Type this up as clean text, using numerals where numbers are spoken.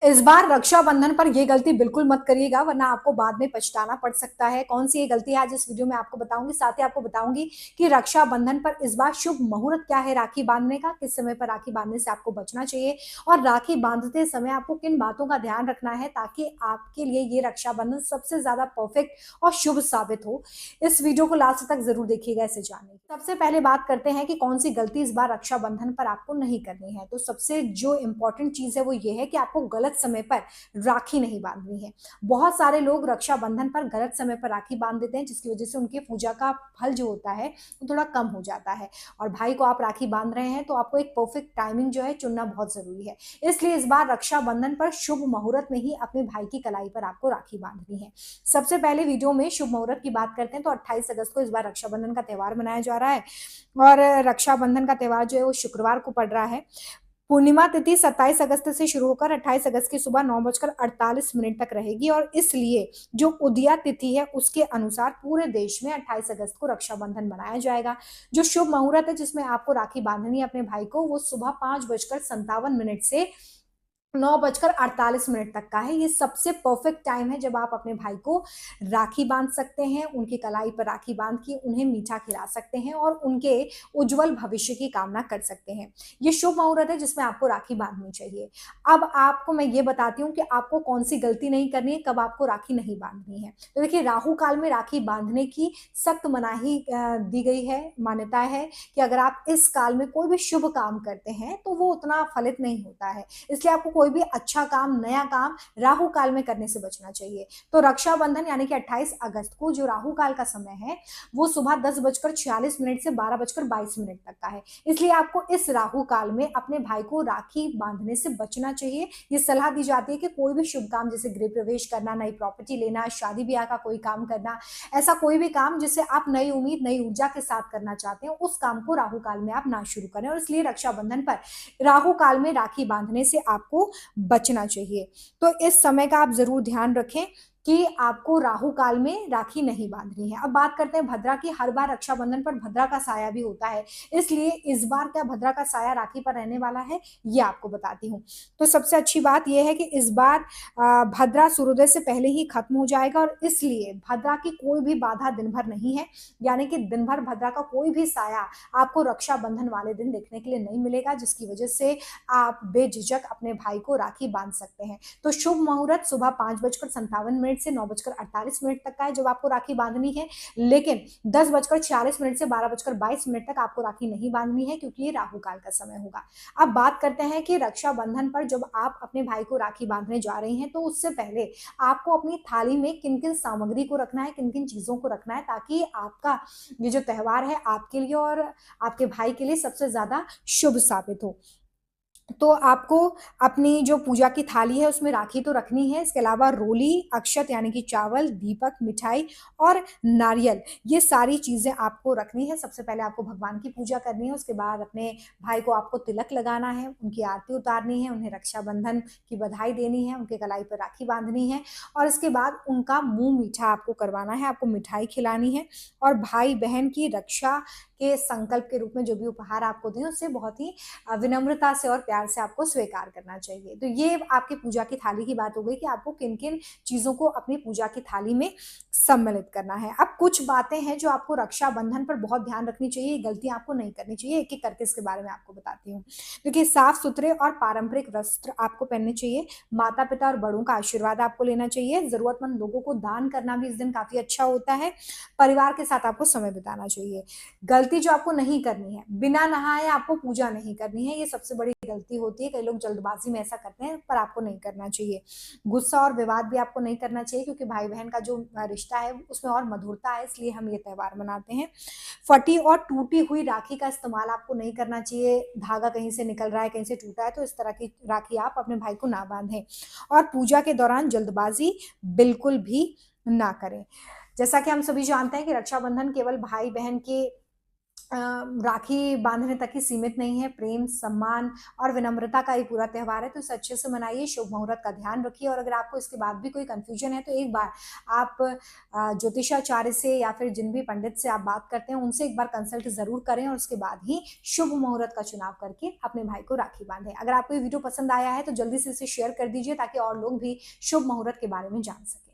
इस बार रक्षाबंधन पर ये गलती बिल्कुल मत करिएगा, वरना आपको बाद में पछताना पड़ सकता है। कौन सी ये गलती है आज इस वीडियो में आपको बताऊंगी। साथ ही आपको बताऊंगी कि रक्षाबंधन पर इस बार शुभ मुहूर्त क्या है राखी बांधने का, किस समय पर राखी बांधने से आपको बचना चाहिए और राखी बांधते समय आपको किन बातों का ध्यान रखना है ताकि आपके लिए ये रक्षाबंधन सबसे ज्यादा परफेक्ट और शुभ साबित हो। इस वीडियो को लास्ट तक जरूर देखिएगा इसे जानने की। सबसे पहले बात करते हैं कि कौन सी गलती इस बार रक्षाबंधन पर आपको नहीं करनी है। तो सबसे जो इंपॉर्टेंट चीज है वो ये है कि आपको गलत समय पर राखी नहीं बांधनी है। बहुत सारे लोग रक्षाबंधन पर गलत समय पर राखी बांध देते हैं, जिसकी वजह से उनके पूजा का फल जो होता है वो थोड़ा कम हो जाता है। और भाई को आप राखी बांध रहे हैं तो आपको एक परफेक्ट टाइमिंग जो है चुनना बहुत जरूरी है। इसलिए इस बार रक्षाबंधन पर शुभ मुहूर्त में ही अपने भाई की कलाई पर आपको राखी बांधनी है। सबसे पहले वीडियो में शुभ मुहूर्त की बात करते हैं तो 28 अगस्त को इस बार रक्षाबंधन का त्योहार मनाया जा रहा है और रक्षाबंधन का त्योहार जो है वो शुक्रवार को पड़ रहा है। पूर्णिमा तिथि 27 अगस्त से शुरू होकर 28 अगस्त की सुबह 9:48 तक रहेगी और इसलिए जो उदया तिथि है उसके अनुसार पूरे देश में 28 अगस्त को रक्षाबंधन मनाया जाएगा। जो शुभ मुहूर्त है जिसमें आपको राखी बांधनी है अपने भाई को, वो सुबह 5:57 से 9:48 तक का है। ये सबसे परफेक्ट टाइम है जब आप अपने भाई को राखी बांध सकते हैं, उनकी कलाई पर राखी बांध के उन्हें मीठा खिला सकते हैं और उनके उज्जवल भविष्य की कामना कर सकते हैं। ये शुभ मुहूर्त है जिसमें आपको राखी बांधनी चाहिए। अब आपको मैं ये बताती हूँ कि आपको कौन सी गलती नहीं करनी है, कब आपको राखी नहीं बांधनी है। तो देखिए, राहु काल में राखी बांधने की सख्त मनाही दी गई है। मान्यता है कि अगर आप इस काल में कोई भी शुभ काम करते हैं तो वो उतना फलित नहीं होता है। इसलिए आपको कोई भी अच्छा काम, नया काम राहु काल में करने से बचना चाहिए। तो रक्षाबंधन यानी कि 28 अगस्त को जो राहु काल का समय है वो सुबह 10:46 से 12:22 तक का है। इसलिए आपको इस राहु काल में अपने भाई को राखी बांधने से बचना चाहिए। ये सलाह दी जाती है कि कोई भी शुभ काम जैसे गृह प्रवेश करना, नई प्रॉपर्टी लेना, शादी ब्याह का कोई काम करना, ऐसा कोई भी काम जिसे आप नई उम्मीद, नई ऊर्जा के साथ करना चाहते हैं, उस काम को राहु काल में आप ना शुरू करें। और इसलिए रक्षाबंधन पर राहु काल में राखी बांधने से आपको बचना चाहिए। तो इस समय का आप जरूर ध्यान रखें कि आपको राहु काल में राखी नहीं बांधनी है। अब बात करते हैं भद्रा की। हर बार रक्षाबंधन पर भद्रा का साया भी होता है, इसलिए इस बार क्या भद्रा का साया राखी पर रहने वाला है ये आपको बताती हूँ। तो सबसे अच्छी बात यह है कि इस बार भद्रा सूर्योदय से पहले ही खत्म हो जाएगा और इसलिए भद्रा की कोई भी बाधा दिन भर नहीं है। यानी कि दिन भर भद्रा का कोई भी साया आपको रक्षाबंधन वाले दिन देखने के लिए नहीं मिलेगा, जिसकी वजह से आप बेझिझक अपने भाई को राखी बांध सकते हैं। तो शुभ मुहूर्त सुबह 5:57 से 9:48 तक का है जब आपको राखी बांधनी है, लेकिन 10:46 से 12:22 तक आपको राखी नहीं बांधनी है क्योंकि ये राहु काल का समय होगा। अब बात करते हैं कि रक्षाबंधन पर जब आप अपने भाई को राखी बांधने जा रहे हैं तो उससे पहले आपको अपनी थाली में किन किन सामग्री को रखना है, किन किन चीजों को रखना है ताकि आपका ये जो त्योहार है आपके लिए और आपके भाई के लिए सबसे ज्यादा शुभ साबित हो। तो आपको अपनी जो पूजा की थाली है उसमें राखी तो रखनी है, इसके अलावा रोली, अक्षत यानी कि चावल, दीपक, मिठाई और नारियल, ये सारी चीजें आपको रखनी है। सबसे पहले आपको भगवान की पूजा करनी है, उसके बाद अपने भाई को आपको तिलक लगाना है, उनकी आरती उतारनी है, उन्हें रक्षाबंधन की बधाई देनी है, उनके कलाई पर राखी बांधनी है और इसके बाद उनका मुंह मीठा आपको करवाना है, आपको मिठाई खिलानी है और भाई बहन की रक्षा के संकल्प के रूप में जो भी उपहार आपको दें उसे बहुत ही विनम्रता से और प्यार से आपको स्वीकार करना चाहिए। तो ये आपकी पूजा की थाली की बात हो गई कि आपको किन किन चीजों को अपनी पूजा की थाली में सम्मिलित करना है। अब कुछ बातें हैं जो आपको रक्षाबंधन पर बहुत ध्यान रखनी चाहिए, गलतियां आपको नहीं करनी चाहिए। एक एक करके इसके बारे में आपको बताती हूँ। देखिए, साफ सुथरे और पारंपरिक वस्त्र आपको पहनने चाहिए, माता पिता और बड़ों का आशीर्वाद आपको लेना चाहिए, जरूरतमंद लोगों को दान करना भी इस दिन काफी अच्छा होता है, परिवार के साथ आपको समय बिताना चाहिए। गलती जो आपको नहीं करनी है, बिना नहाए आपको पूजा नहीं करनी है, ये सबसे बड़ी गलती होती है। कई लोग जल्दबाजी में ऐसा करते हैं पर आपको नहीं करना चाहिए। गुस्सा और विवाद भी आपको नहीं करना चाहिए क्योंकि भाई बहन का जो रिश्ता है उसमें और मधुरता है, इसलिए हम ये त्योहार मनाते हैं। फटी और टूटी हुई राखी का इस्तेमाल आपको नहीं करना चाहिए। धागा कहीं से निकल रहा है, कहीं से टूटा है, तो इस तरह की राखी आप अपने भाई को ना बांधें और पूजा के दौरान जल्दबाजी बिल्कुल भी ना करें। जैसा कि हम सभी जानते हैं कि रक्षाबंधन केवल भाई बहन के अ, राखी बांधने तक ही सीमित नहीं है, प्रेम, सम्मान और विनम्रता का ये पूरा त्योहार है, तो इसे अच्छे से मनाइए, शुभ मुहूर्त का ध्यान रखिए और अगर आपको इसके बाद भी कोई कन्फ्यूजन है, तो एक बार आप ज्योतिषाचार्य से या फिर जिन भी पंडित से आप बात करते हैं, उनसे एक बार कंसल्ट ज़रूर करें और उसके बाद ही शुभ मुहूर्त का चुनाव करके अपने भाई को राखी बांधें। अगर आपको ये वीडियो पसंद आया है, तो जल्दी से इसे शेयर कर दीजिए ताकि और लोग भी शुभ मुहूर्त के बारे में जान सकें।